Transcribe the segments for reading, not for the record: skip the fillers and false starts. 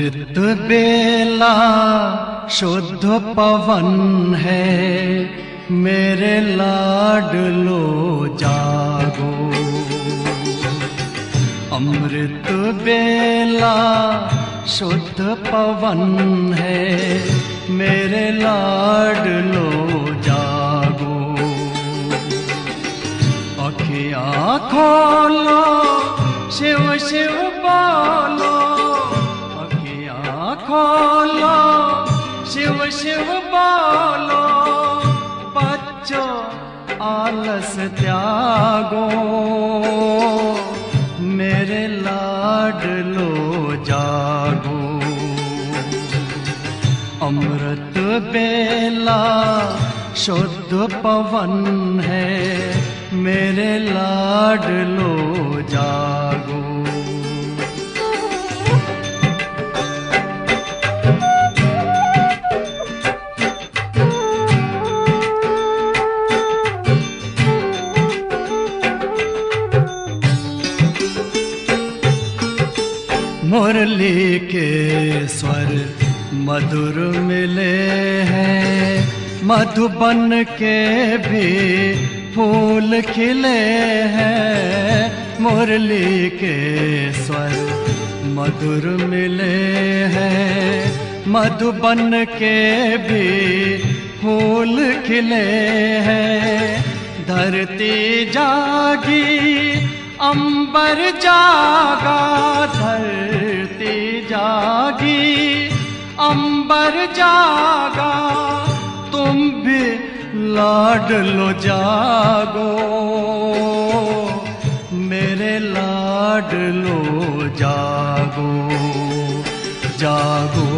अमृत बेला शुद्ध पवन है, मेरे लाडलो जागो। अमृत बेला शुद्ध पवन है, मेरे लाडलो जागो। अखियाँ खोलो, शिव शिव बोलो, अखियाँ खोलो, शिव शिव बोलो। बच्चों आलस त्यागो, मेरे लाडलो जागो। अमृत बेला शुद्ध पवन है, मेरे लाडलो जागो। मुरली के स्वर मधुर मिले हैं, मधुबन के भी फूल खिले हैं। मुरली के स्वर मधुर मिले हैं, मधुबन के भी फूल खिले हैं। धरती जागी अंबर जागा, धरती जागी अंबर जागा। तुम भी लाडलो जागो, मेरे लाडलो जागो। जागो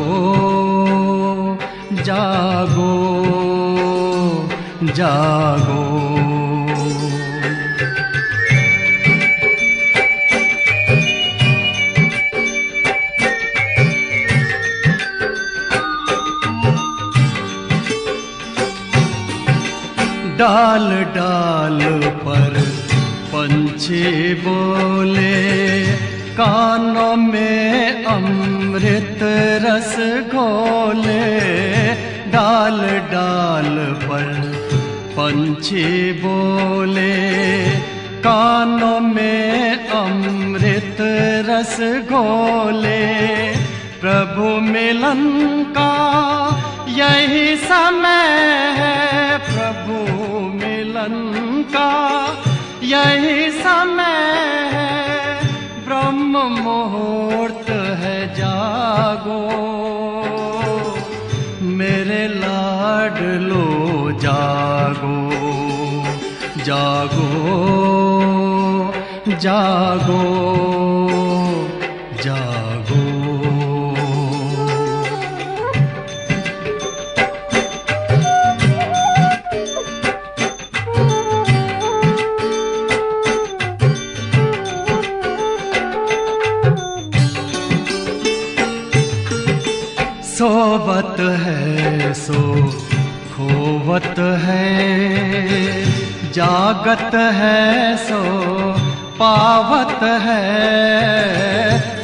जागो जागो। डाल डाल पर पंछी बोले, कानों में अमृत रस घोले। डाल डाल पर पंछी बोले, कानों में अमृत रस घोले। प्रभु मिलन का यही समय है, प्रभु मिलन का यही समय है। ब्रह्म मुहूर्त है, जागो, मेरे लाडलो जागो। जागो जागो जागो। सोवत है सो खोवत है, जागत है सो पावत है।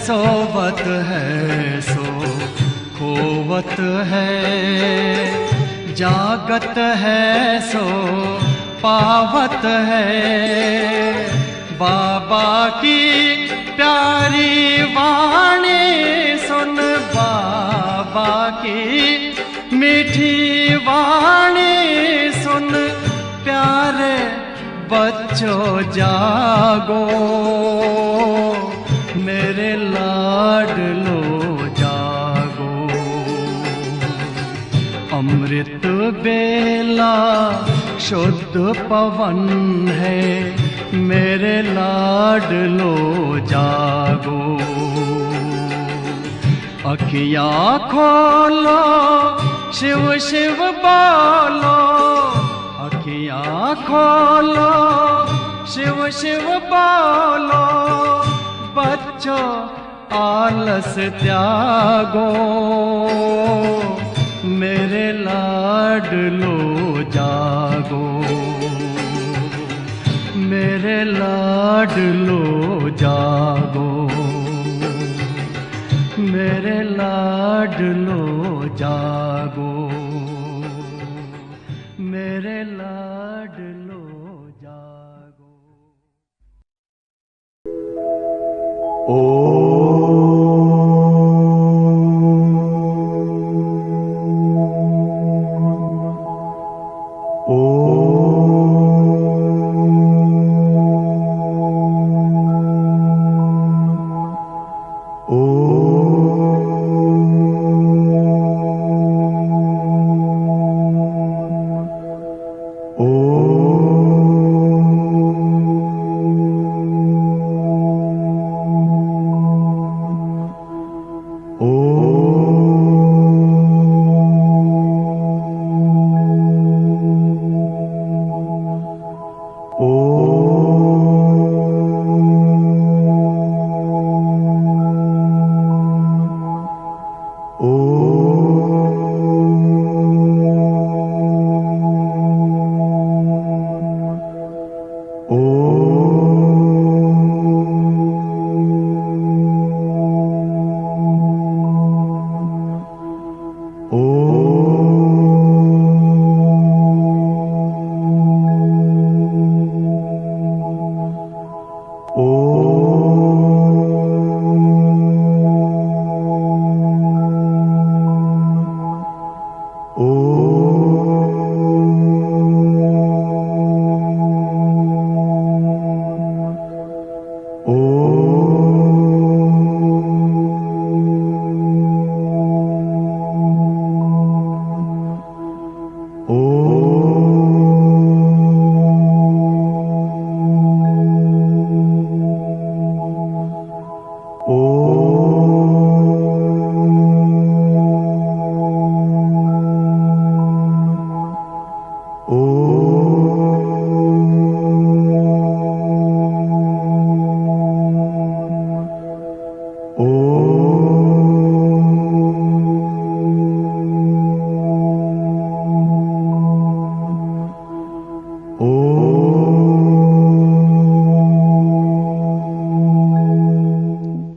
सोवत है सो खोवत है, जागत है सो पावत है। बाबा की प्यारी वाणी सुन, बाबा की मीठी वाणी सुन। प्यारे बच्चों जागो, मेरे लाडलो जागो। अमृत बेला शुद्ध पवन है, मेरे लाडलो जागो। अखियाँ खोलो, शिव शिव बोलो, अखियाँ खोलो, शिव शिव बोलो। बच्चों आलस त्यागो, मेरे लाडलो जागो। मेरे लाडलो जागो, मेरे लाडलो लाडलो जागो, मेरे लाडलो जागो।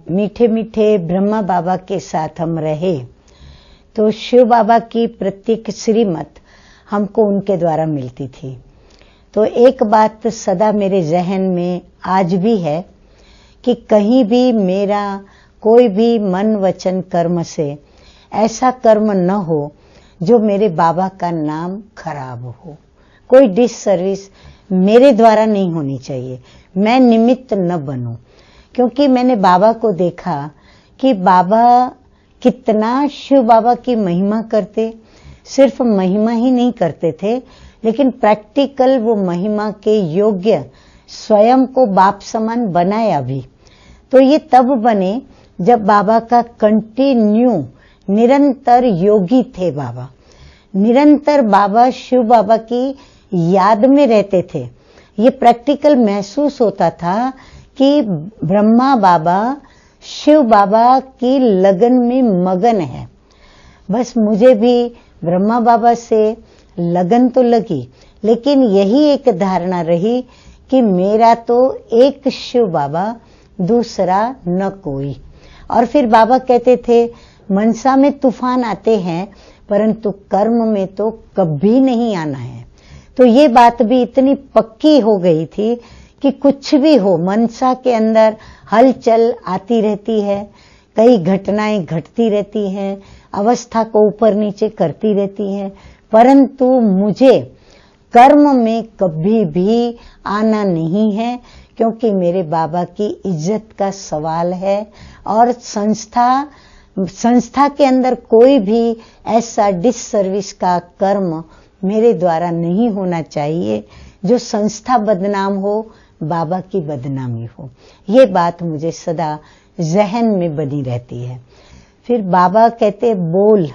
मीठे मीठे ब्रह्मा बाबा के साथ हम रहे तो शिव बाबा की प्रत्येक श्रीमत हमको उनके द्वारा मिलती थी। तो एक बात सदा मेरे जहन में आज भी है कि कहीं भी मेरा कोई भी मन वचन कर्म से ऐसा कर्म न हो जो मेरे बाबा का नाम खराब हो। कोई डिससर्विस मेरे द्वारा नहीं होनी चाहिए, मैं निमित्त न बनूं। क्योंकि मैंने बाबा को देखा कि बाबा कितना शिव बाबा की महिमा करते, सिर्फ महिमा ही नहीं करते थे लेकिन प्रैक्टिकल वो महिमा के योग्य स्वयं को बाप समान बनाया भी। तो ये तब बने जब बाबा का कंटिन्यू निरंतर योगी थे बाबा, निरंतर बाबा शिव बाबा की याद में रहते थे। ये प्रैक्टिकल महसूस होता था कि ब्रह्मा बाबा शिव बाबा की लगन में मगन है। बस मुझे भी ब्रह्मा बाबा से लगन तो लगी, लेकिन यही एक धारणा रही कि मेरा तो एक शिव बाबा, दूसरा न कोई। और फिर बाबा कहते थे मनसा में तूफान आते हैं परंतु कर्म में तो कभी नहीं आना है। तो ये बात भी इतनी पक्की हो गई थी कि कुछ भी हो मनसा के अंदर हलचल आती रहती है, कई घटनाएं घटती रहती हैं, अवस्था को ऊपर नीचे करती रहती हैं, परंतु मुझे कर्म में कभी भी आना नहीं है क्योंकि मेरे बाबा की इज्जत का सवाल है। और संस्था के अंदर कोई भी ऐसा डिससर्विस का कर्म मेरे द्वारा नहीं होना चाहिए जो संस्था बदनाम हो, बाबा की बदनामी हो। ये बात मुझे सदा जहन में बनी रहती है। फिर बाबा कहते बोल,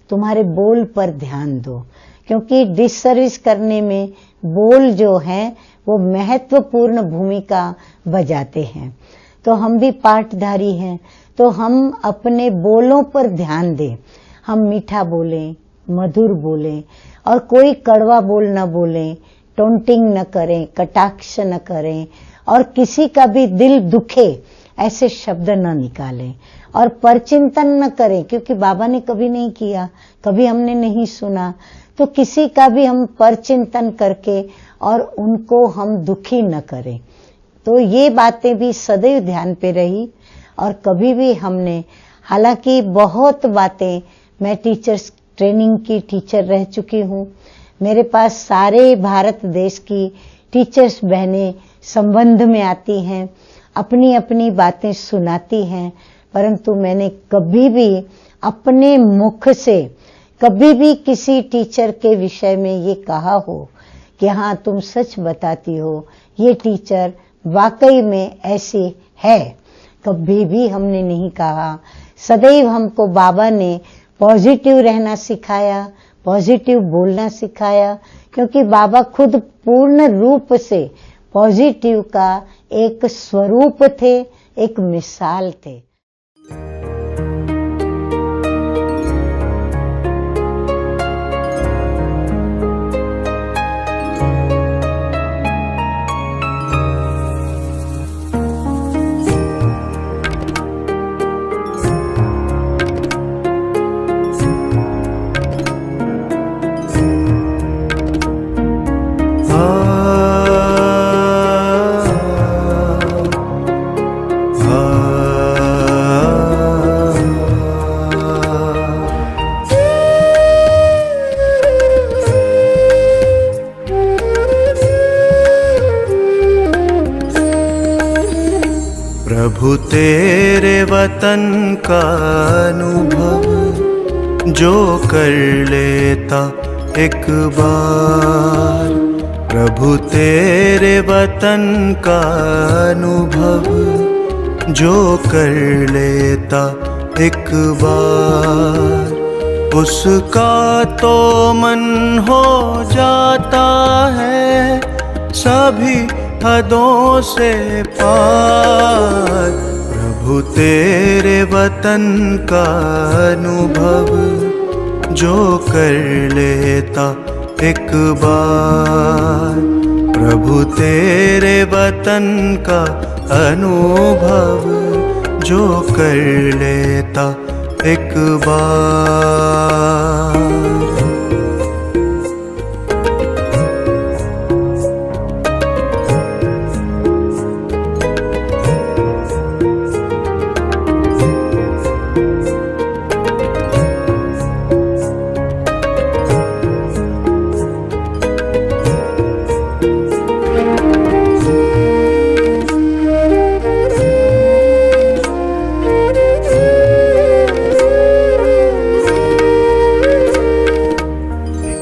तुम्हारे बोल पर ध्यान दो, क्योंकि डिससर्विस करने में बोल जो है वो महत्वपूर्ण भूमिका बजाते हैं। तो हम भी पाठधारी हैं, तो हम अपने बोलों पर ध्यान दें। हम मीठा बोलें, मधुर बोलें और कोई कड़वा बोल न बोलें, टोंटिंग न करें, कटाक्ष न करें और किसी का भी दिल दुखे ऐसे शब्द न निकालें। और परचिंतन न करें, क्योंकि बाबा ने कभी नहीं किया, कभी हमने नहीं सुना, तो किसी का भी हम परचिंतन करके और उनको हम दुखी न करें। तो ये बातें भी सदैव ध्यान पे रही। और कभी भी हमने, हालांकि बहुत बातें, मैं टीचर्स ट्रेनिंग की टीचर रह चुकी हूँ, मेरे पास सारे भारत देश की टीचर्स बहनें संबंध में आती हैं, अपनी अपनी बातें सुनाती हैं, परंतु मैंने कभी भी अपने मुख से कभी भी किसी टीचर के विषय में ये कहा हो कि हाँ तुम सच बताती हो, ये टीचर वाकई में ऐसी है, कभी भी हमने नहीं कहा। सदैव हमको बाबा ने पॉजिटिव रहना सिखाया, पॉजिटिव बोलना सिखाया, क्योंकि बाबा खुद पूर्ण रूप से पॉजिटिव का एक स्वरूप थे, एक मिसाल थे। प्रभु तेरे वतन का अनुभव जो कर लेता एक बार, प्रभु तेरे वतन का अनुभव जो कर लेता एक बार, उसका तो मन हो जाता है सभी हदों से पार। प्रभु तेरे वतन का अनुभव जो कर लेता एक बार, प्रभु तेरे वतन का अनुभव जो कर लेता एक बार।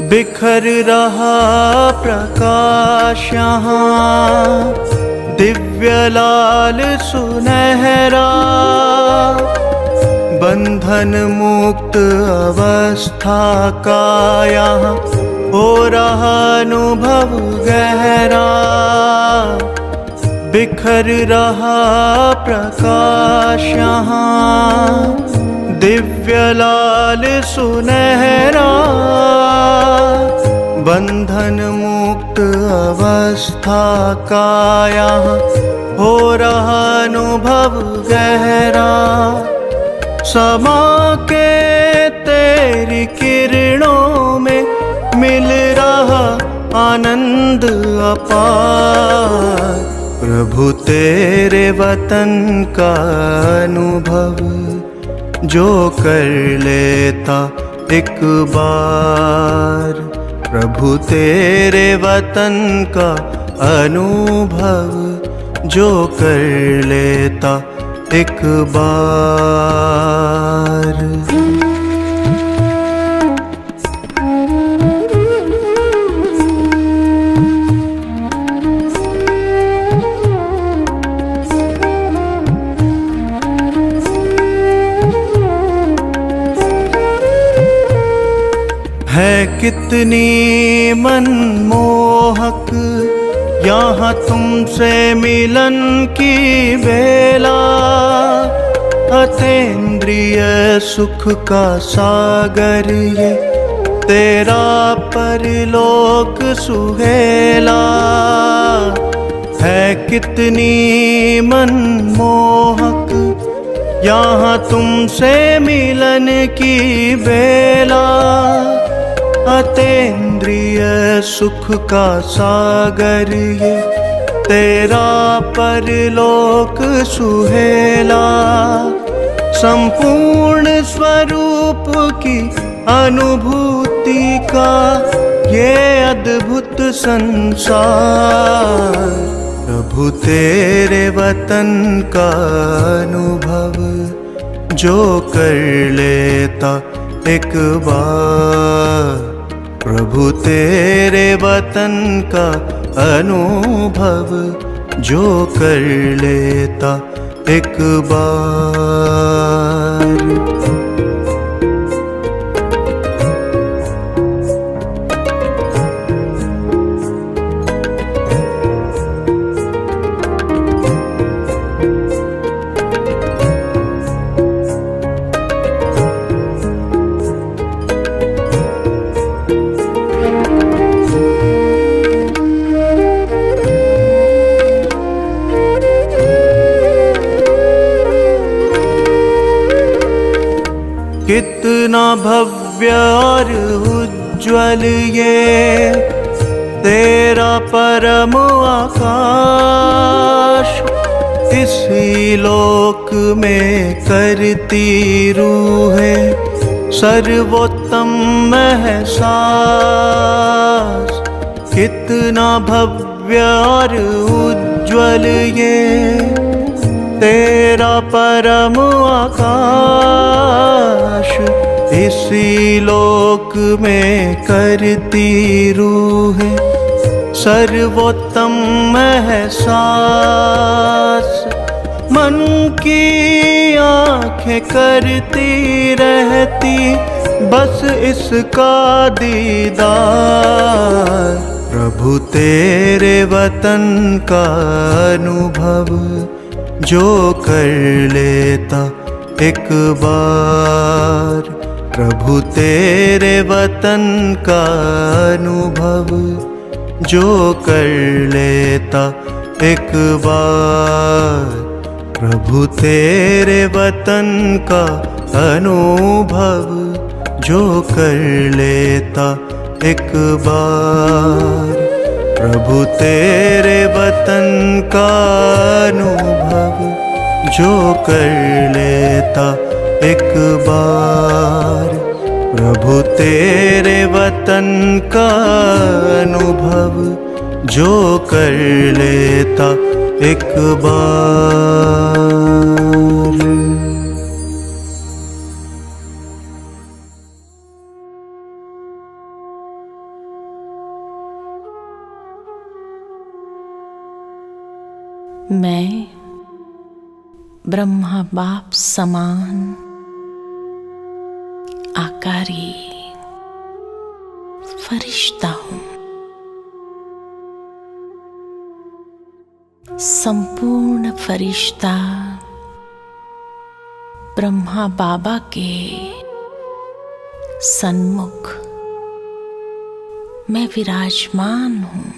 बिखर रहा प्रकाश यहाँ दिव्य लाल सुनहरा, बंधन मुक्त अवस्था का यहाँ हो रहा अनुभव गहरा। बिखर रहा प्रकाश यहाँ दिव्य लाल सुनहरा, बंधन मुक्त अवस्था का यहाँ हो रहा अनुभव गहरा। समा के तेरी किरणों में मिल रहा आनंद अपार, प्रभु तेरे वतन का अनुभव जो कर लेता एक बार, प्रभु तेरे वतन का अनुभव जो कर लेता एक बार। है कितनी मनमोहक यहाँ तुमसे मिलन की बेला, अतीन्द्रिय सुख का सागर ये तेरा परलोक सुहेला। है कितनी मनमोहक यहाँ तुमसे मिलन की बेला, अतेंद्रिय सुख का सागर ये तेरा परलोक सुहेला। संपूर्ण स्वरूप की अनुभूति का ये अद्भुत संसार, प्रभु तेरे वतन का अनुभव जो कर लेता एक बार। प्रभु तेरे वतन का अनुभव जो कर लेता एक बार। कितना भव्य और उज्ज्वल ये तेरा परम आकाश, इसी लोक में करती रूहें सर्वोत्तम एहसास। कितना भव्य और उज्ज्वल ये तेरा परम आकाश, इसी लोक में करती रूहें सर्वोत्तम एहसास। मन की आँखें करती रहती बस इसका दीदार। प्रभु तेरे वतन का अनुभव जो कर लेता एक बार। प्रभु तेरे वतन का अनुभव जो कर लेता एक बार। प्रभु तेरे वतन का अनुभव जो कर लेता एक बार। प्रभु तेरे वतन का अनुभव जो कर लेता एक बार। प्रभु तेरे वतन का अनुभव जो कर लेता एक बार। मैं ब्रह्मा बाप समान आकारी फरिश्ता हूँ। संपूर्ण फरिश्ता ब्रह्मा बाबा के सन्मुख मैं विराजमान हूँ।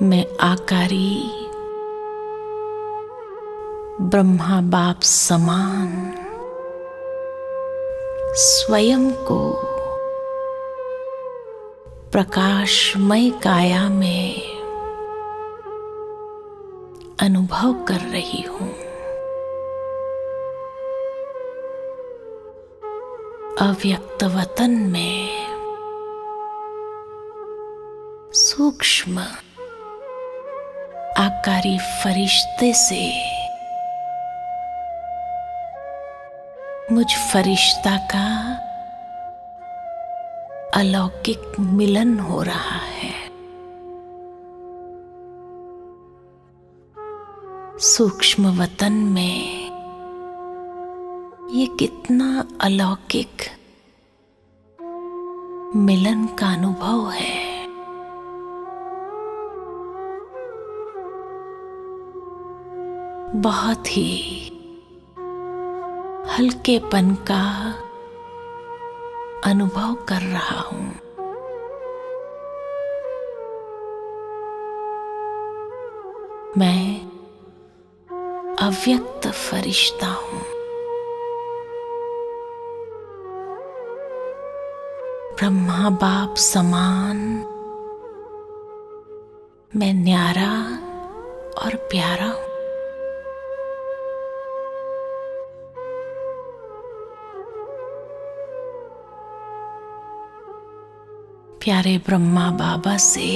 मैं आकारी ब्रह्मा बाप समान स्वयं को प्रकाशमय काया में अनुभव कर रही हूँ। अव्यक्त वतन में सूक्ष्म आकारी फरिश्ते से मुझ फरिश्ता का अलौकिक मिलन हो रहा है। सूक्ष्म वतन में ये कितना अलौकिक मिलन का अनुभव है। बहुत ही हल्केपन का अनुभव कर रहा हूं। मैं अव्यक्त फरिश्ता हूँ। ब्रह्मा बाप समान मैं न्यारा और प्यारा हूँ। प्यारे ब्रह्मा बाबा से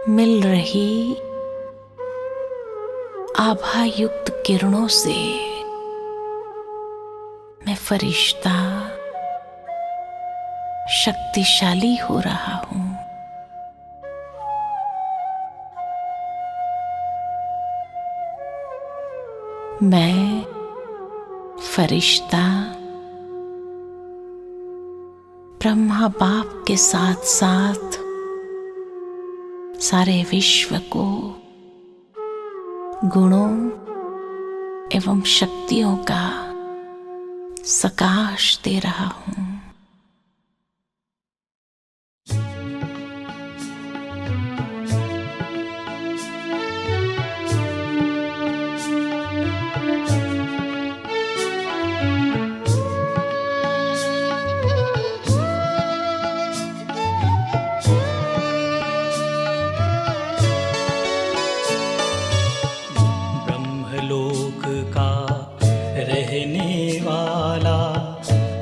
मिल रही आभा युक्त किरणों से मैं फरिश्ता शक्तिशाली हो रहा हूं। मैं फरिश्ता ब्रह्मा बाप के साथ साथ सारे विश्व को गुणों एवं शक्तियों का सकाश दे रहा हूं।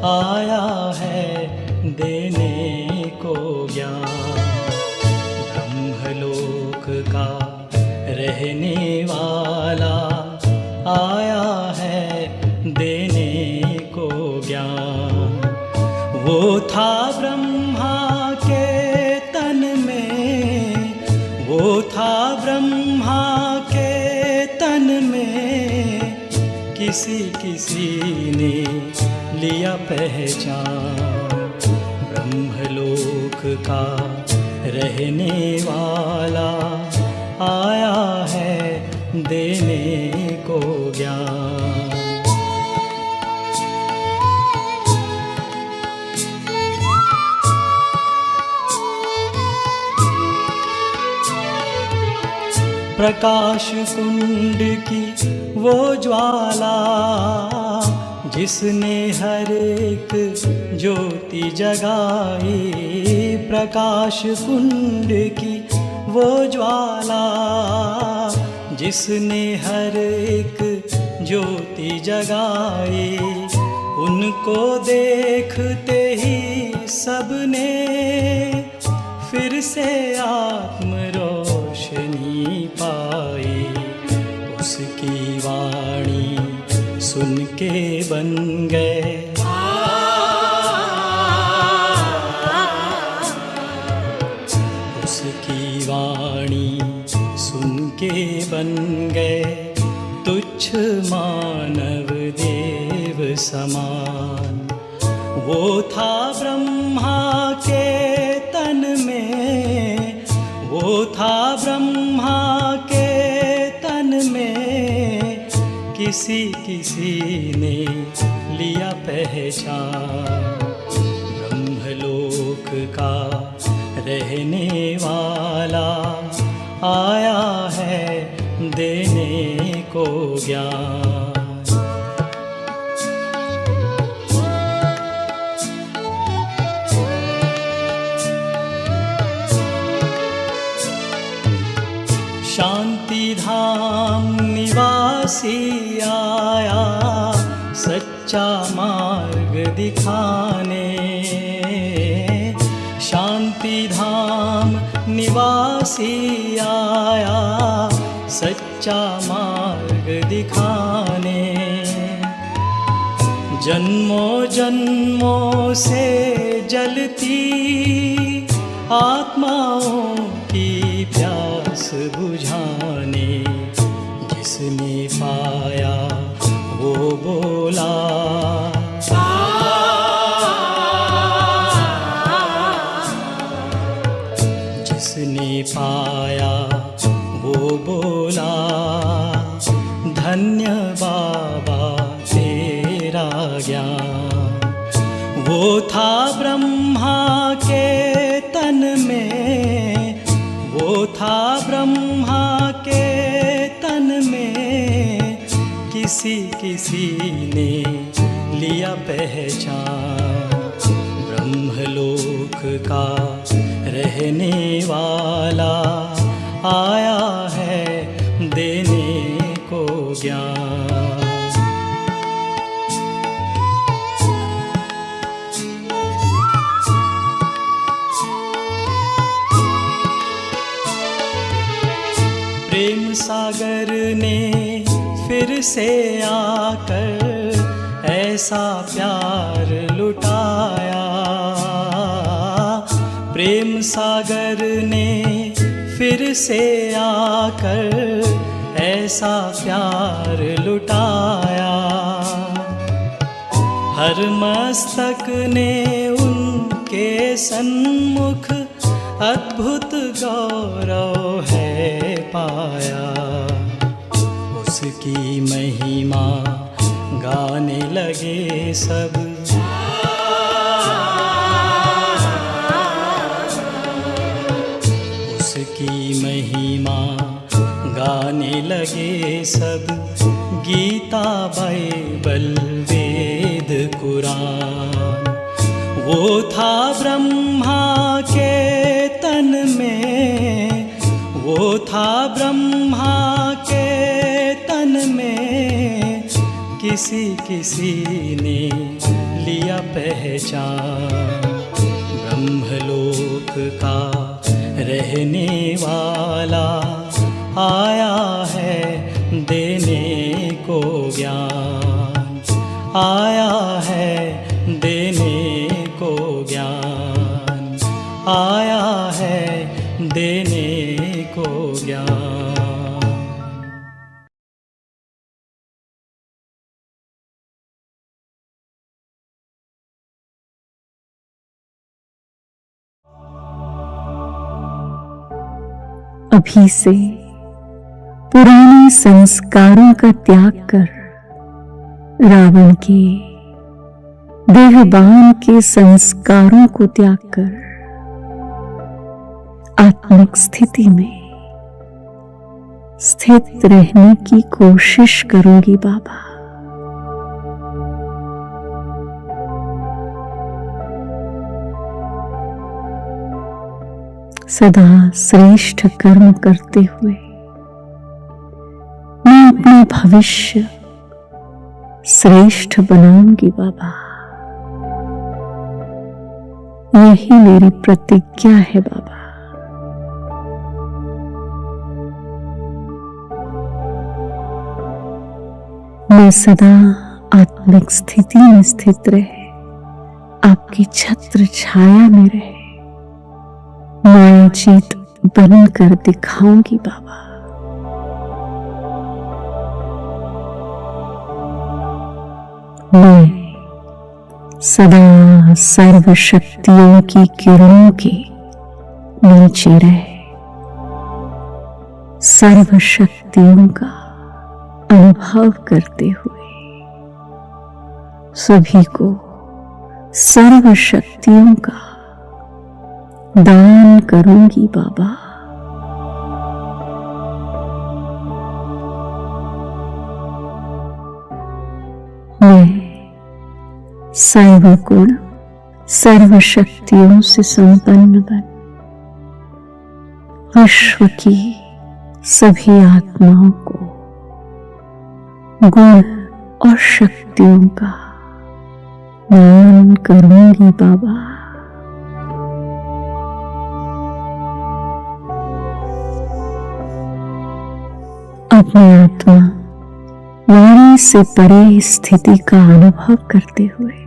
आया है देने को ज्ञान। ब्रह्मलोक का रहने वाला आया है देने को ज्ञान। वो था ब्रह्मा के तन में, वो था ब्रह्मा के तन में, किसी किसी ने लिया पहचान। ब्रह्मलोक का रहने वाला आया है देने को ज्ञान। प्रकाश कुंड की वो ज्वाला जिसने हर एक ज्योति जगाई। प्रकाश कुंड की वो ज्वाला जिसने हर एक ज्योति जगाई। उनको देखते ही सबने फिर से आत्म रोशनी पाई। उसकी वाणी सुन के बन गए उसकी वाणी सुन के बन गए तुच्छ मानव देव समान। वो था ब्रह्मा के तन में, वो था ब्रह्मा के तन में, किसी किसी ने लिया पहचान। ब्रह्मलोक का रहने वाला आया है देने को ज्ञान। शांति धाम निवासी आया सच्चा मार्ग दिखाने। शांति धाम निवासी आया सच्चा मार्ग दिखाने। जन्मों जन्मों से जलती आत्माओं की प्यास बुझाने। जिसने पाया वो बोला जिसने पाया वो बोला धन्य बाबा तेरा ज्ञान। वो था ब्रह्मा के तन में, वो था ब्रह्मा किसी किसी ने लिया पहचान, ब्रह्मलोक का रहने वाला आया है देने को ज्ञान। प्रेम सागर ने फिर से आकर ऐसा प्यार लुटाया, प्रेम सागर ने फिर से आकर ऐसा प्यार लुटाया। हर मस्तक ने उनके सन्मुख अद्भुत गौरव है पाया। उसकी महिमा गाने लगे सब, उसकी महिमा गाने लगे सब। गीता बाइबल वेद कुरान, वो था ब्रह्मा के तन में, वो था ब्रह्मा के तन में। किसी किसी ने लिया पहचान, ब्रह्मलोक का रहने वाला आया है देने को ज्ञान, आया है देने को ज्ञान, आया है देने को ज्ञान। अभी से पुराने संस्कारों का त्याग कर रावण के देहबान के संस्कारों को त्याग कर आत्मिक स्थिति में स्थित रहने की कोशिश करूंगी बाबा। सदा श्रेष्ठ कर्म करते हुए मैं अपना भविष्य श्रेष्ठ बनाऊंगी बाबा। यही मेरी प्रतिज्ञा है बाबा। मैं सदा आत्मिक स्थिति में स्थित रहे, आपकी छत्र छाया में रहे, मायाजीत बनकर दिखाऊंगी बाबा। मैं सदा सर्व शक्तियों की किरणों के नीचे रहे सर्व शक्तियों का अनुभव करते हुए सभी को सर्व शक्तियों का दान करूंगी बाबा। मैं सर्व गुण सर्व शक्तियों से संपन्न बन विश्व की सभी आत्माओं को गुण और शक्तियों का दान करूंगी बाबा। अपनी आत्मा वाणी से परे स्थिति का अनुभव करते हुए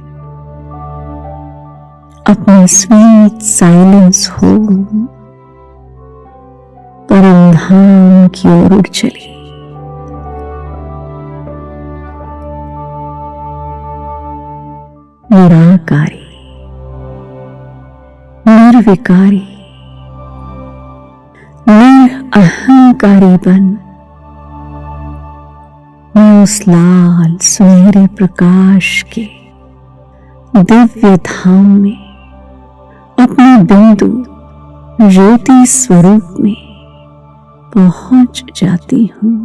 अपने स्वीट साइलेंस हो परम धाम की ओर उड़ चली। निराकारी निर्विकारी निरअहंकारी बन मैं उस लाल सुनहरे प्रकाश के दिव्य धाम में अपने बिंदु ज्योति स्वरूप में पहुंच जाती हूं।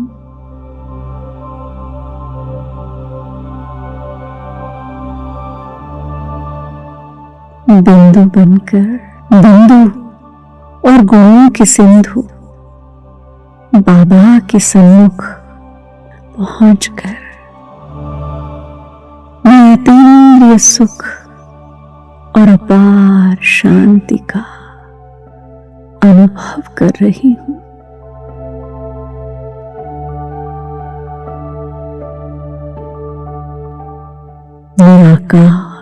बिंदु बनकर बिंदु और गुणों की सिंधु बाबा के सम्मुख पहुंचकर मैं अतीन्द्रिय सुख और अपार शांति का अनुभव कर रही हूं। निराकार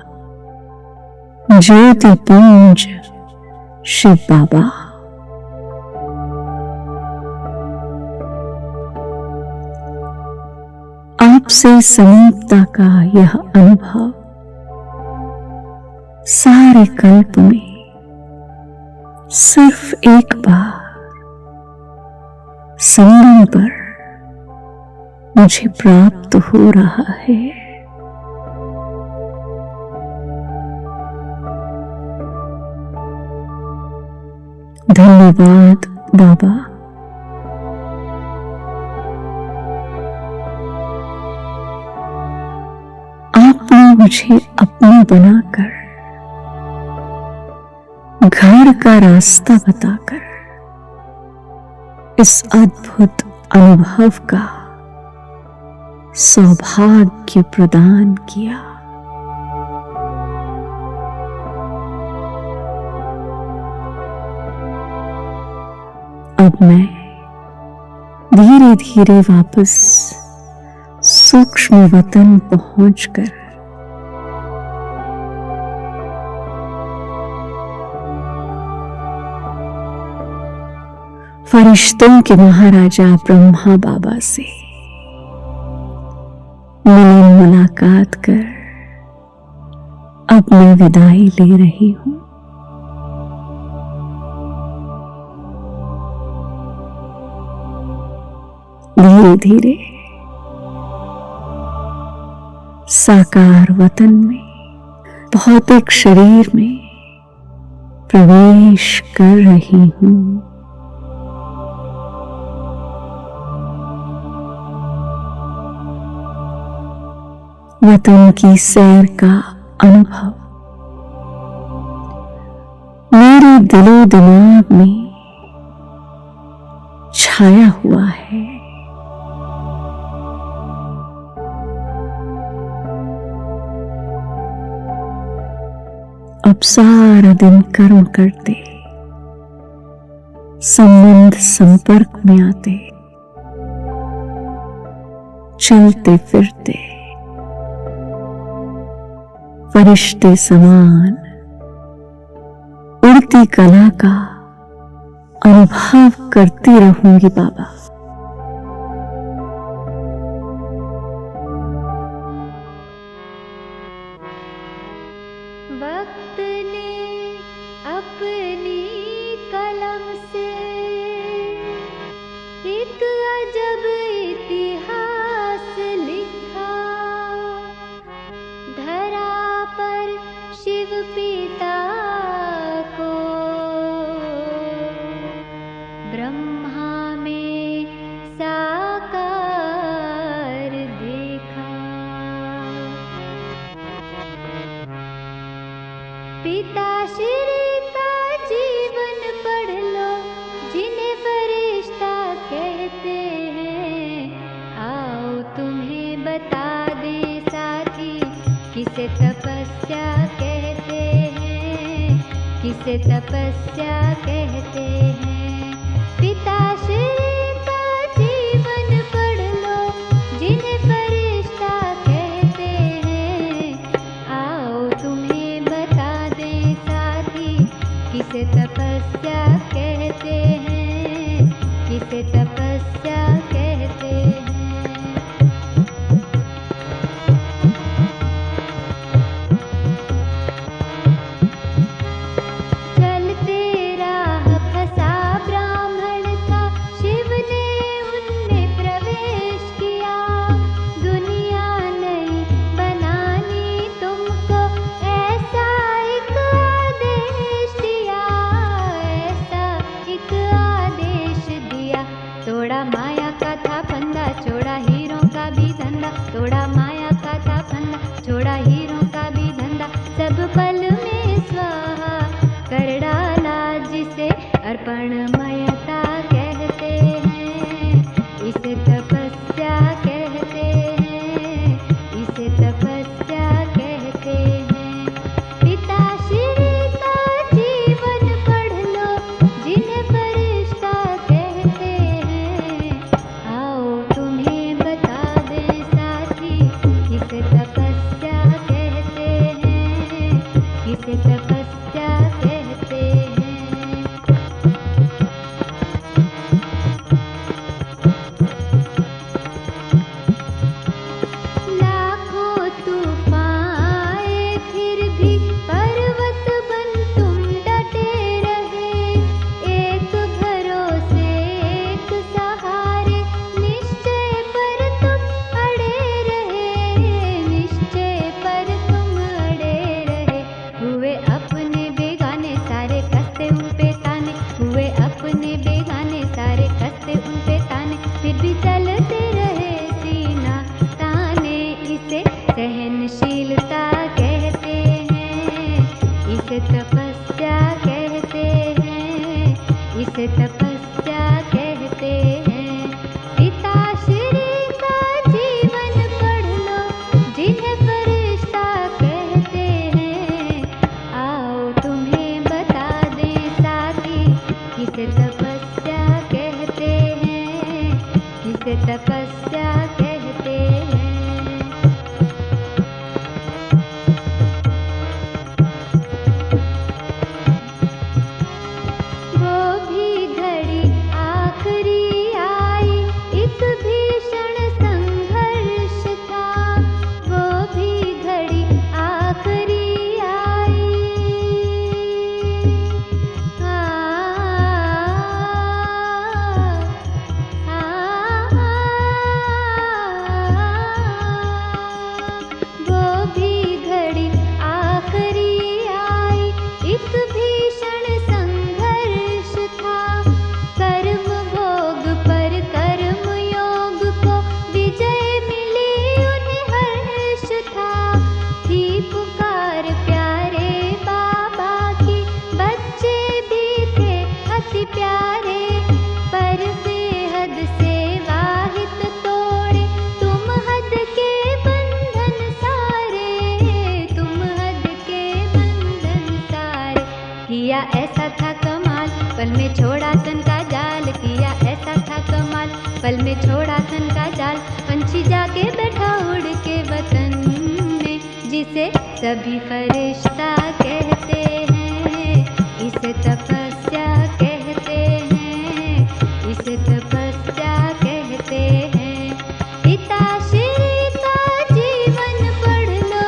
ज्योति पुंज शिव बाबा, आपसे समीपता का यह अनुभव सारे कल्प में सिर्फ एक बार संगम पर मुझे प्राप्त हो रहा है। धन्यवाद बाबा। आपने मुझे अपना बनाकर, घर का रास्ता बताकर इस अद्भुत अनुभव का सौभाग्य प्रदान किया। अब मैं धीरे धीरे वापस सूक्ष्म वतन पहुंचकर फरिश्तों के महाराजा ब्रह्मा बाबा से मिलन मुलाकात कर अब मैं विदाई ले रही हूं। धीरे धीरे साकार वतन में भौतिक शरीर में प्रवेश कर रही हूं। वतन की सैर का अनुभव मेरे दिलो दिमाग में छाया हुआ है। अब सारा दिन कर्म करते, संबंध संपर्क में आते, चलते फिरते फरिश्ते समान उड़ती कला का अनुभव करती रहूंगी बाबा। वक्त ने अपनी कलम से एक अजब इतिहास लिखा। धरा पर शिव पिता को ब्रह्मा में साकार देखा। पिताश्री का जीवन पढ़ लो, जिन्हें फरिश्ता कहते हैं। आओ तुम्हें बता दे साथी, किसे तपस्या कहते हैं, किसे तपस्या कहते हैं। पिताश्री का जीवन पढ़ लो, जिन्हें फरिश्ता कहते हैं। आओ तुम्हें बता दें साथी, किसे तपस्या कहते हैं, किसे तपस्या कहते हैं। चलते राह फसा सहनशीलता कहते हैं, इसे तपस्या कहते हैं, इसे तपस्या कहते हैं। पिताश्री का जीवन पढ़ लो, जिन्हें फरिश्ता कहते हैं। आओ तुम्हें बता दें साथी, किसे तपस्या कहते हैं, किसे तपस्या कहते हैं। वो भी घड़ी आखिरी आई, एक भीषण संघर्ष था। वो भी घड़ी आखिरी आई। वो भी घड़ी आखिरी आई, एक भीषण संघर्ष था। कर्म भोग पर कर्म योग को विजय मिली, उन्हें हर्ष था। थी पुकार प्यारे बाबा की, बच्चे भी थे अति प्यारे। पर बेहद से वाहित तोड़े तुम हद के बंधन सारे, तुम हद के बंधन सारे। किया ऐसा था कमाल, पल में छोड़ा तन का जाल। किया ऐसा था कमाल, पल में छोड़ा तन का जाल। पंछी जाके बैठा उड़ के वतन में, जिसे सभी फरिश्ता कहते हैं। इसे तपस्या कहते हैं, इसे तपस्या कहते हैं। पिताश्री का जीवन पढ़ लो,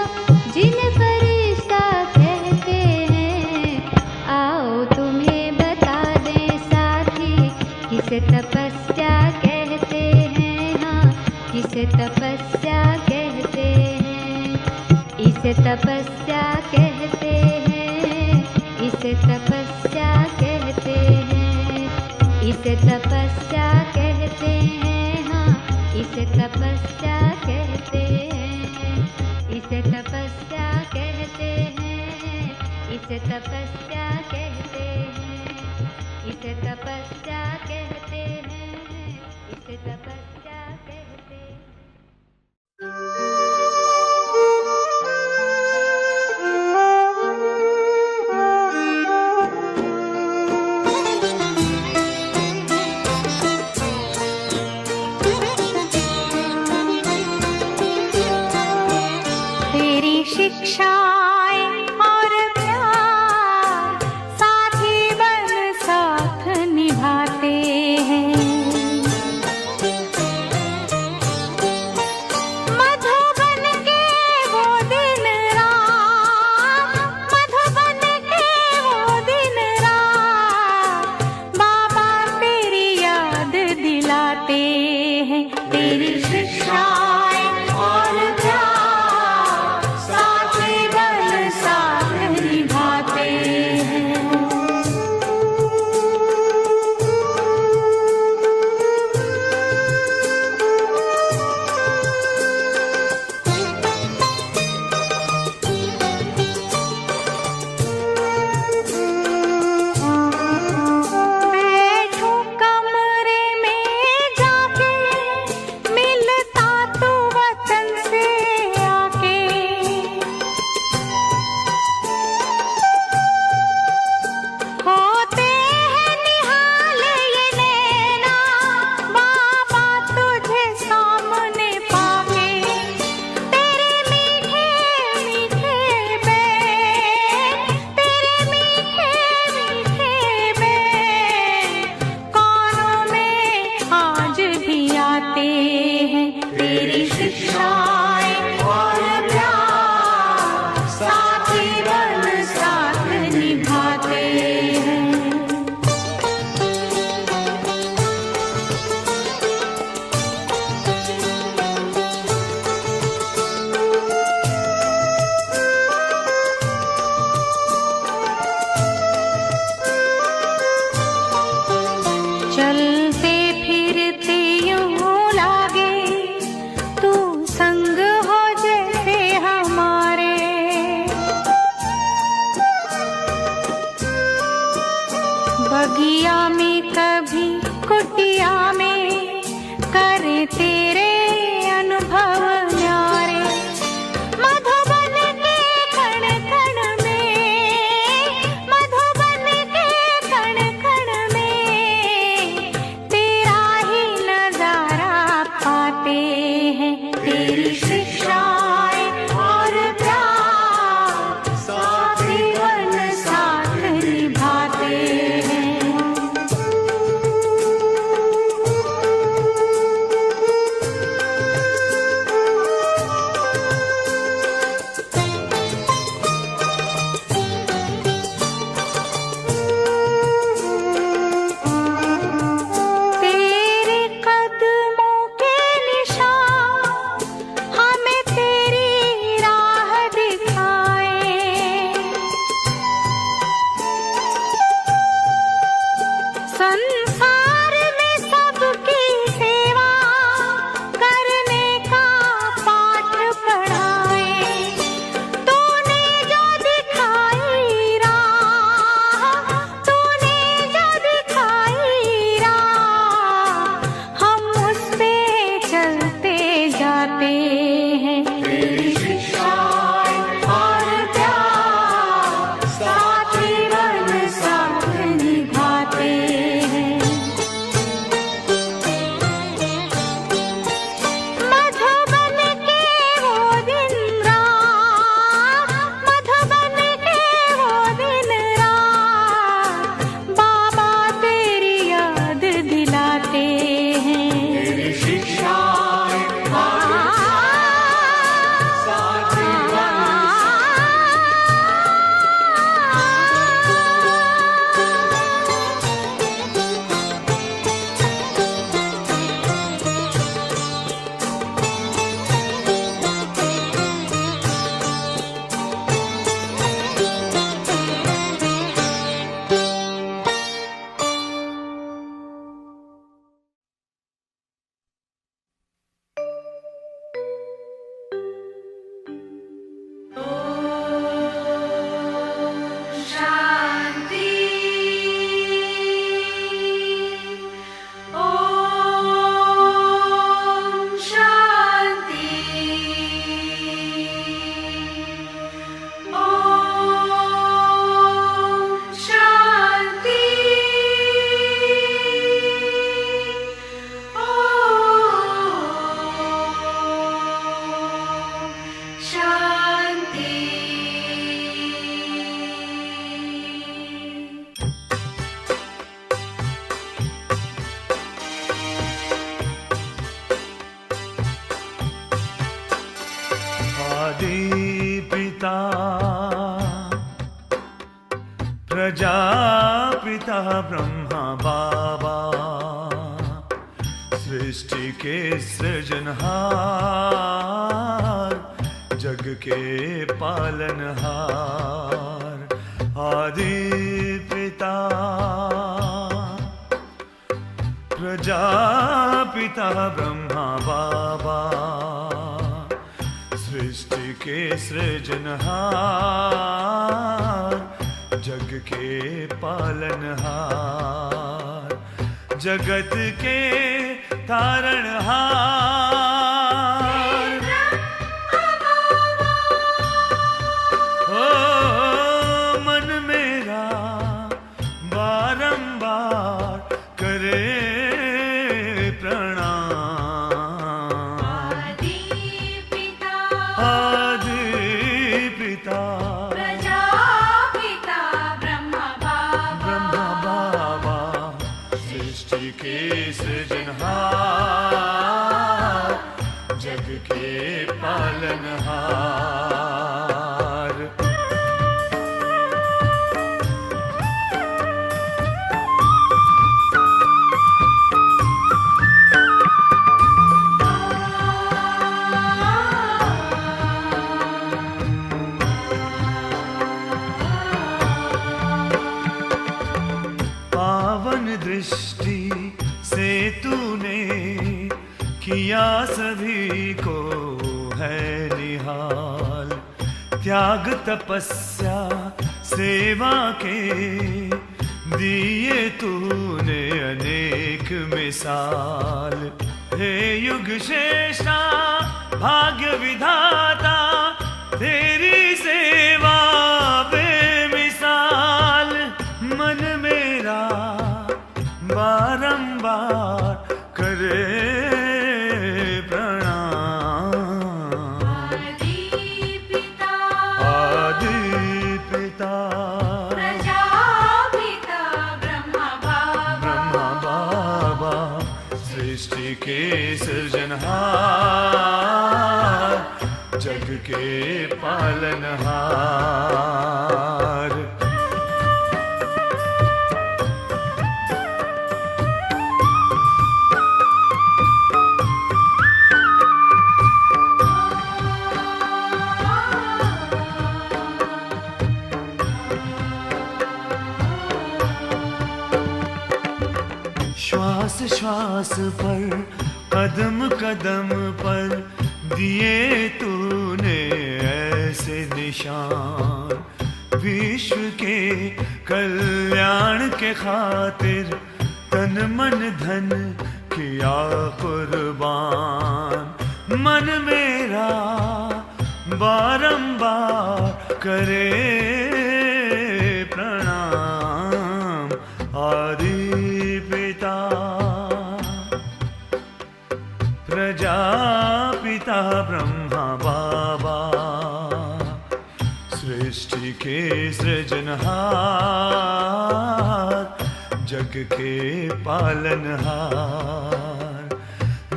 जिन्हें फरिश्ता कहते हैं। आओ तुम्हें बता दें साथी, किसे तपस्या कहते हैं। हाँ, किसे तपस्या कहते हैं, इसे तपस्या कहते हैं, इसे तपस्या कहते हैं, इसे तपस्या कहते हैं। हाँ, इसे तपस्या कहते हैं, इसे तपस्या कहते हैं, इसे तपस्या कहते हैं, इसे तपस्या कहते हैं, इसे तपस्या कहते हैं। तेरी शिक्षाएं और प्यार साथी बन साथ निभाते हैं। मधुबन के वो दिन रात, मधुबन के वो दिन रात, बाबा तेरी याद दिलाते हैं। तेरी शिक्षाएं और प्यार साथी बन आदि पिता प्रजापिता ब्रह्मा बाबा, सृष्टि के सृजनहार, जग के पालनहार। आदि पिता प्रजापिता ब्रह्मा बाबा, सृष्टि के सृजनहार, जग के पालनहार, जगत के तारणहार। ओ मन मेरा बारंबार करे प्रणाम। आदि पिता प्रजापिता ब्रह्मा बाबा, सृष्टि के सृजनहार, जग के पालनहार। पावन दृष्टि से तूने किया सभी को है निहाल, त्याग तपस्या सेवा के दिए तूने अनेक मिसाल। हे युग श्रेष्ठा भाग्य विधाता, तेरी सेवा बेमिसाल। मन मेरा बारंबार करे प्रणाम। आदि पिता प्रजापिता ब्रह्मा बाबा, सृष्टि के सृजनहार, जग के पालनहार। श्वास श्वास पर, कदम कदम पर दिए तूने ऐसे निशान। विश्व के कल्याण के खातिर तन मन धन किया कुर्बान। मन मेरा बारंबार करे प्रणाम। आदि पिता प्रजापिता ब्रह्मा बाबा, सृष्टि के सृजनहार, जग के पालनहार,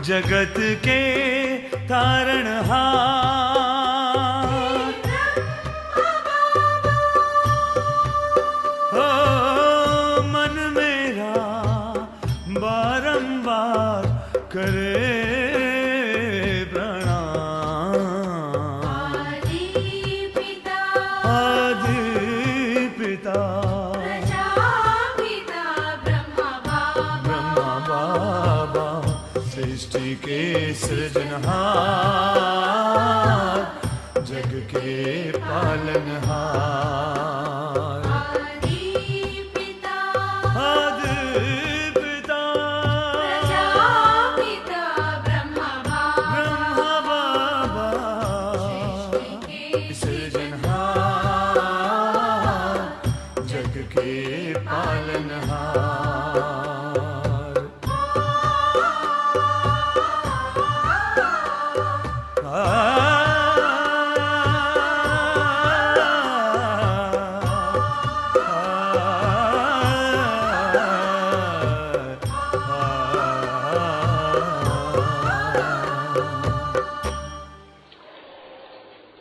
जगत के तारणहार। ओ मन मेरा बारंबार करे प्रणाम। आदि पिता प्रजापिता ब्रह्मा बाबा, सृष्टि के सृजनहार, जग के पालनहार। आदि पिता प्रजापिता ब्रह्मा बाबा, सृजनहार, जग के पालनहार। आ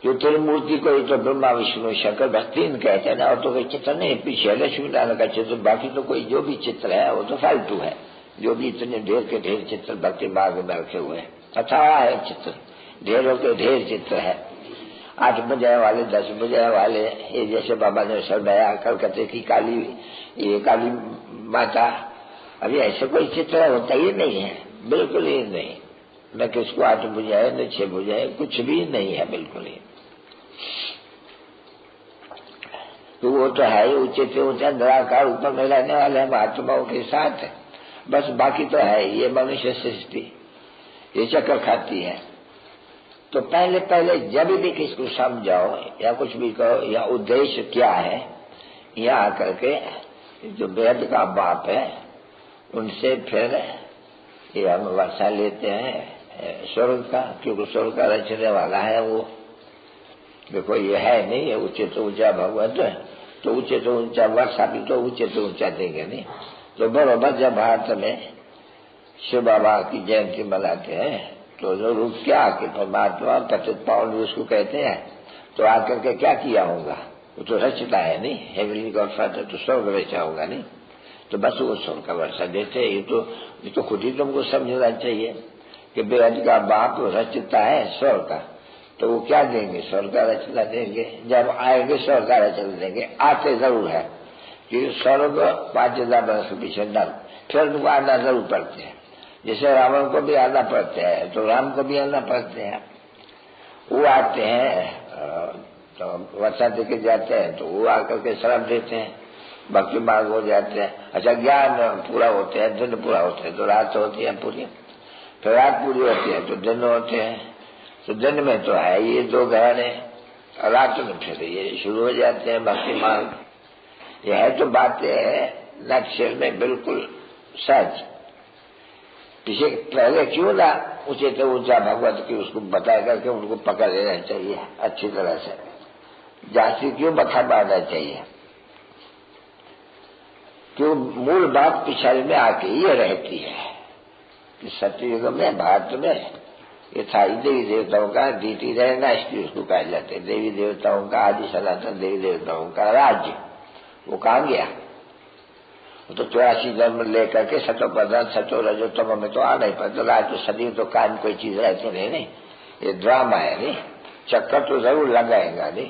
जो त्रिमूर्ति को ही तो ब्रह्मा विष्णु शंकर भक्ति कहते हैं ना, और तो कोई चित्र नहीं, पीछे लक्ष्मी नारायण का चित्र, बाकी तो कोई जो भी चित्र है वो तो फालतू है। जो भी इतने ढेर के ढेर चित्र भक्ति मार्ग में रखे हुए हैं, अथाह है चित्र, ढेरों के ढेर चित्र है। 8 बजाए वाले, 10 बजाए वाले, ये जैसे बाबा ने सरदाया कलकत्ते की काली, ये काली माता, अभी ऐसे कोई चित्र होता ही नहीं है, बिल्कुल ही नहीं। न किसको 8 बुझाए न 6 बुझाए, कुछ भी नहीं है बिल्कुल ही। तो वो तो है ही ऊंचे से ऊंचा निराकार ऊपर में रहने वाले हम आत्माओं के साथ है, बस बाकी तो है ये मनुष्य सृष्टि, ये चक्कर खाती है। तो पहले पहले जब भी किसको समझाओ या कुछ भी कहो, या उद्देश्य क्या है, यहाँ आकर के जो वेद का बाप है उनसे फिर ये हम वर्षा लेते हैं स्वर्ग का, क्योंकि स्वर्ग का रचने वाला है वो। देखो ये है नहीं, ये ऊंचे तो ऊंचा भगवत, तो ऊंचे तो ऊंचा वर्षा भी तो ऊंचे तो ऊंचा देंगे नहीं। तो बरोबर जब भारत में शिव बाबा की जयंती मनाते हैं तो जरूर क्या कि परमात्मा पतित पावन उसको कहते हैं, तो आकर के क्या किया होगा, वो तो रचता है नहीं, हेवनली गॉड फादर तो स्वर्ग रचा होगा नहीं, तो बस वो स्वर्ग का वर्षा देते हैं। ये तो खुद ही तुमको समझना चाहिए कि बेहद का बाप रचता है स्वर्ग का, तो वो क्या देंगे, स्वर्ग का रचना देंगे। जब आएंगे स्वर्ग का रचना देंगे, आते जरूर है कि स्वर्ग 5000 वर्ष के पीछे नर, फिर उनको आना जरूर पड़ते हैं। जैसे रावण को भी आना पड़ते हैं तो राम को भी आना पड़ते हैं, वो आते हैं तो वर्षा दे के जाते हैं, तो वो आकर के श्राप देते हैं, भक्ति मार्ग हो जाते हैं। अच्छा ज्ञान पूरा होते हैं, दिन पूरा होते हैं तो रात होती है पूरी, फिर रात पूरी होती है तो दिन होते हैं। तो दिन में तो है ये 2 घंटे, रात में फिर ये शुरू हो जाते हैं भक्ति मार्ग। ये है तो बातें नक्शे में बिल्कुल सच, पीछे पहले क्यों ना ऊंचे से ऊंचा भगवत की उसको बता करके उनको पकड़ लेना चाहिए अच्छी तरह से, जाति क्यों बता मारना चाहिए, क्यों मूल बात पिछाड़ी में आके ये रहती है कि सत्ययुग में भारत में ये था देवी देवताओं का डीटी रहना, इसलिए उसको कहा जाते हैं देवी देवताओं का आदि सनातन देवी देवताओं का राज्य। वो कहाँ गया, वो तो 84 जन्म लेकर के सतो प्रधान सतो रजोतम में तो आ नहीं पाते, राज तो सदी तो कायम कोई चीज रहती नहीं, ये ड्रामा है नहीं, चक्कर तो जरूर लगाएगा नहीं,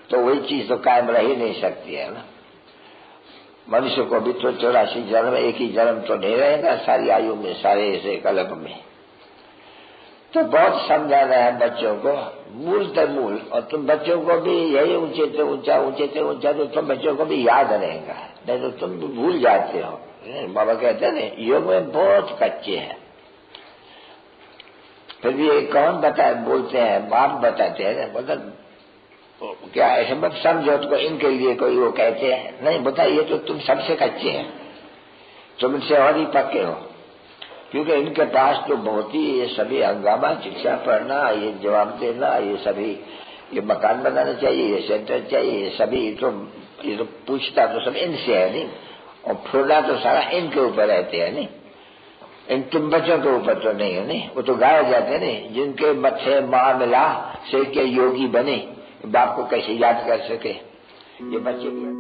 तो वही चीज तो कायम रह ही नहीं सकती है ना। मनुष्य को भी तो 84 जन्म, एक ही जन्म तो नहीं रहेगा सारी आयु में, सारे ऐसे कल्प में। तो बहुत समझाना है बच्चों को मूल से मूल, और तुम बच्चों को भी यही ऊंचे से ऊंचा ऊंचे से ऊंचा, तो तुम बच्चों को भी याद रहेगा, नहीं तो तुम भूल जाते हो। बाबा कहते हैं ना योग में बहुत कच्चे हैं, फिर भी कौन बोलते हैं, बाप बताते हैं, मतलब क्या ऐसे मत समझो तो इनके लिए कोई वो कहते हैं, नहीं बताइए तो तुम सबसे कच्चे हैं, तुम इनसे और ही पक्के हो, क्योंकि इनके पास तो बहुत ही ये सभी हंगामा, शिक्षा पढ़ना, ये जवाब देना, ये सभी, ये मकान बनाना चाहिए, ये सेंटर चाहिए, ये सभी ये तो पूछता तो सब इनसे है नहीं, और फुरना तो सारा इनके ऊपर रहते हैं नहीं, इन तुम बच्चों के ऊपर तो नहीं है नहीं, वो तो गाए जाते हैं नहीं, जिनके मत्थे माँ मिला से के योगी बने, बाप को कैसे याद कर सके ये बच्चे भी।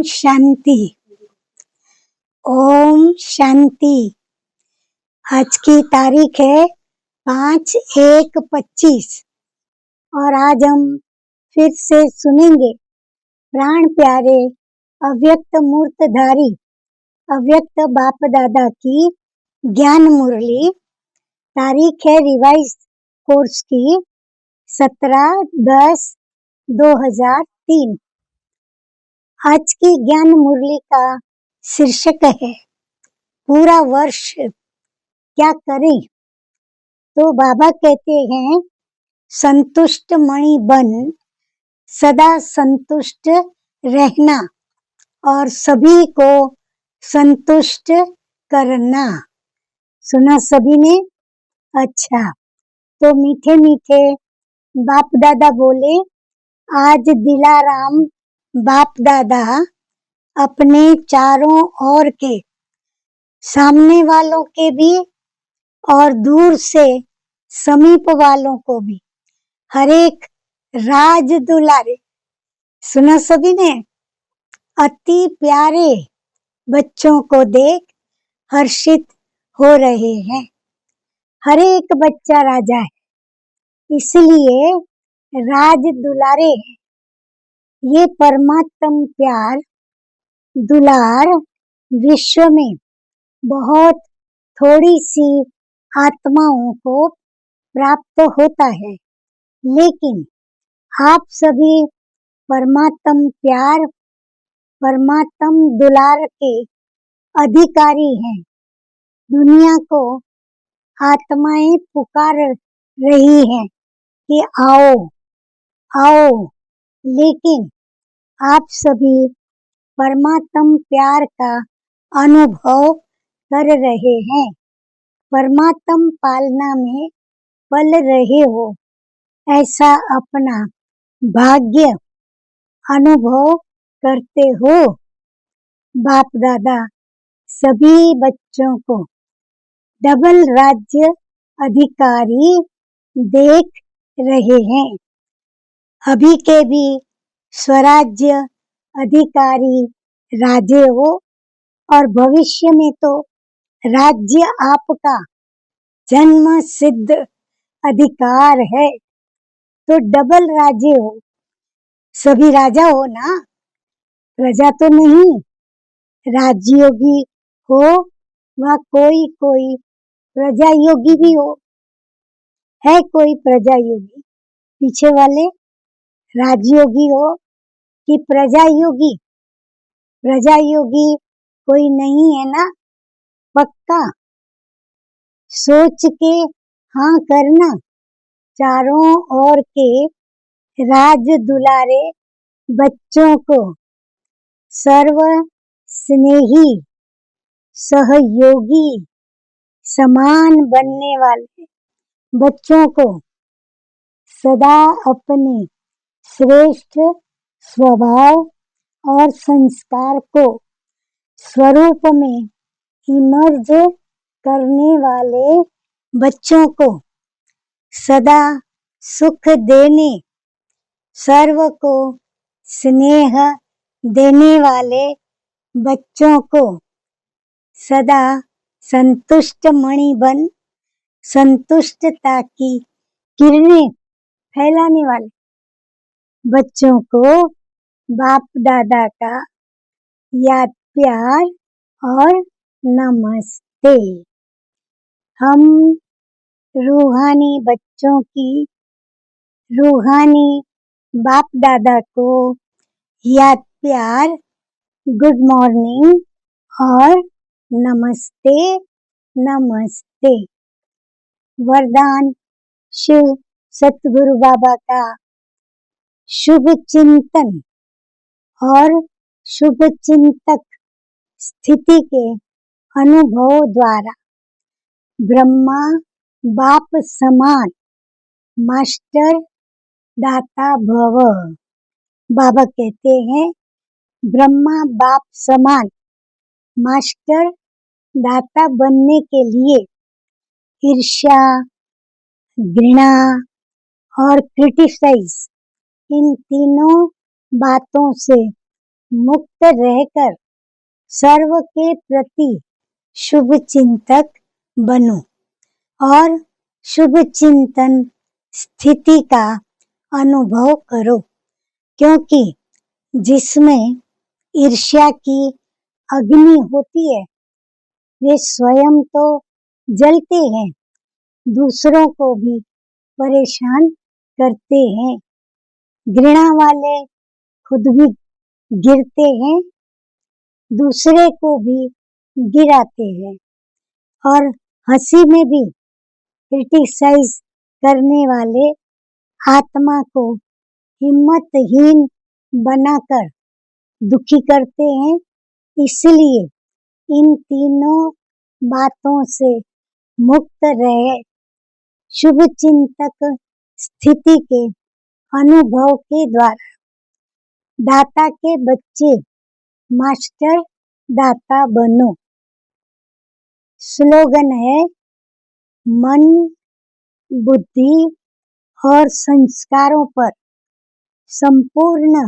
शांति। ओम शांति। आज की तारीख है 5/1/25 और आज हम फिर से सुनेंगे प्राण प्यारे अव्यक्त मूर्तधारी अव्यक्त बाप दादा की ज्ञान मुरली। तारीख है रिवाइज कोर्स की 17/10/2003। आज की ज्ञान मुरली का शीर्षक है पूरा वर्ष क्या करें। तो बाबा कहते हैं संतुष्ट मणि बन सदा संतुष्ट रहना और सभी को संतुष्ट करना। सुना सभी ने? अच्छा, तो मीठे मीठे बाप दादा बोले आज दिलाराम बाप दादा अपने चारों ओर के सामने वालों के भी और दूर से समीप वालों को भी हर एक राज दुलारे, सुना सभी ने, अति प्यारे बच्चों को देख हर्षित हो रहे हैं। हर एक बच्चा राजा है, इसलिए राज दुलारे हैं। ये परमात्म प्यार दुलार विश्व में बहुत थोड़ी सी आत्माओं को प्राप्त होता है, लेकिन आप सभी परमात्म प्यार परमात्म दुलार के अधिकारी हैं। दुनिया को आत्माएं पुकार रही हैं कि आओ आओ, लेकिन आप सभी परमात्म प्यार का अनुभव कर रहे हैं, परमात्म पालना में पल रहे हो, ऐसा अपना भाग्य अनुभव करते हो। बाप दादा सभी बच्चों को डबल राज्य अधिकारी देख रहे हैं। अभी के भी स्वराज्य अधिकारी राजे हो और भविष्य में तो राज्य आपका जन्म सिद्ध अधिकार है, तो डबल राज्य हो। सभी राजा हो ना, प्रजा तो नहीं। राजयोगी हो व कोई कोई प्रजा योगी भी हो। है कोई प्रजा योगी पीछे वाले? राजयोगी हो कि प्रजा योगी? प्रजा योगी कोई नहीं है ना? पक्का सोच के हाँ करना। चारों ओर के राज दुलारे बच्चों को सर्व स्नेही सहयोगी समान बनने वाले बच्चों को सदा अपने श्रेष्ठ स्वभाव और संस्कार को स्वरूप में इमर्ज करने वाले बच्चों को सदा सुख देने, सर्व को स्नेह देने वाले बच्चों को सदा संतुष्ट मणि बन संतुष्टता की किरणें फैलाने वाले बच्चों को बाप दादा का याद प्यार और नमस्ते। हम रूहानी बच्चों की रूहानी बाप दादा को याद प्यार, गुड मॉर्निंग और नमस्ते नमस्ते। वरदान शिव सतगुरु बाबा का शुभ चिंतन और शुभ चिंतक स्थिति के अनुभव द्वारा ब्रह्मा बाप समान मास्टर दाता भव। बाबा कहते हैं ब्रह्मा बाप समान मास्टर दाता बनने के लिए ईर्ष्या, घृणा और क्रिटिसाइज, इन तीनों बातों से मुक्त रहकर सर्व के प्रति शुभ चिंतक बनो और शुभ चिंतन स्थिति का अनुभव करो, क्योंकि जिसमें ईर्ष्या की अग्नि होती है वे स्वयं तो जलते हैं, दूसरों को भी परेशान करते हैं। घृणा वाले खुद भी गिरते हैं, दूसरे को भी गिराते हैं और हंसी में भी क्रिटिसाइज करने वाले आत्मा को हिम्मतहीन बनाकर दुखी करते हैं। इसलिए इन तीनों बातों से मुक्त रहे शुभ चिंतक स्थिति के अनुभव के द्वारा दाता के बच्चे मास्टर दाता बनो। स्लोगन है मन, बुद्धि और संस्कारों पर संपूर्ण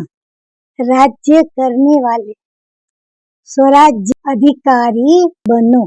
राज्य करने वाले स्वराज्य अधिकारी बनो।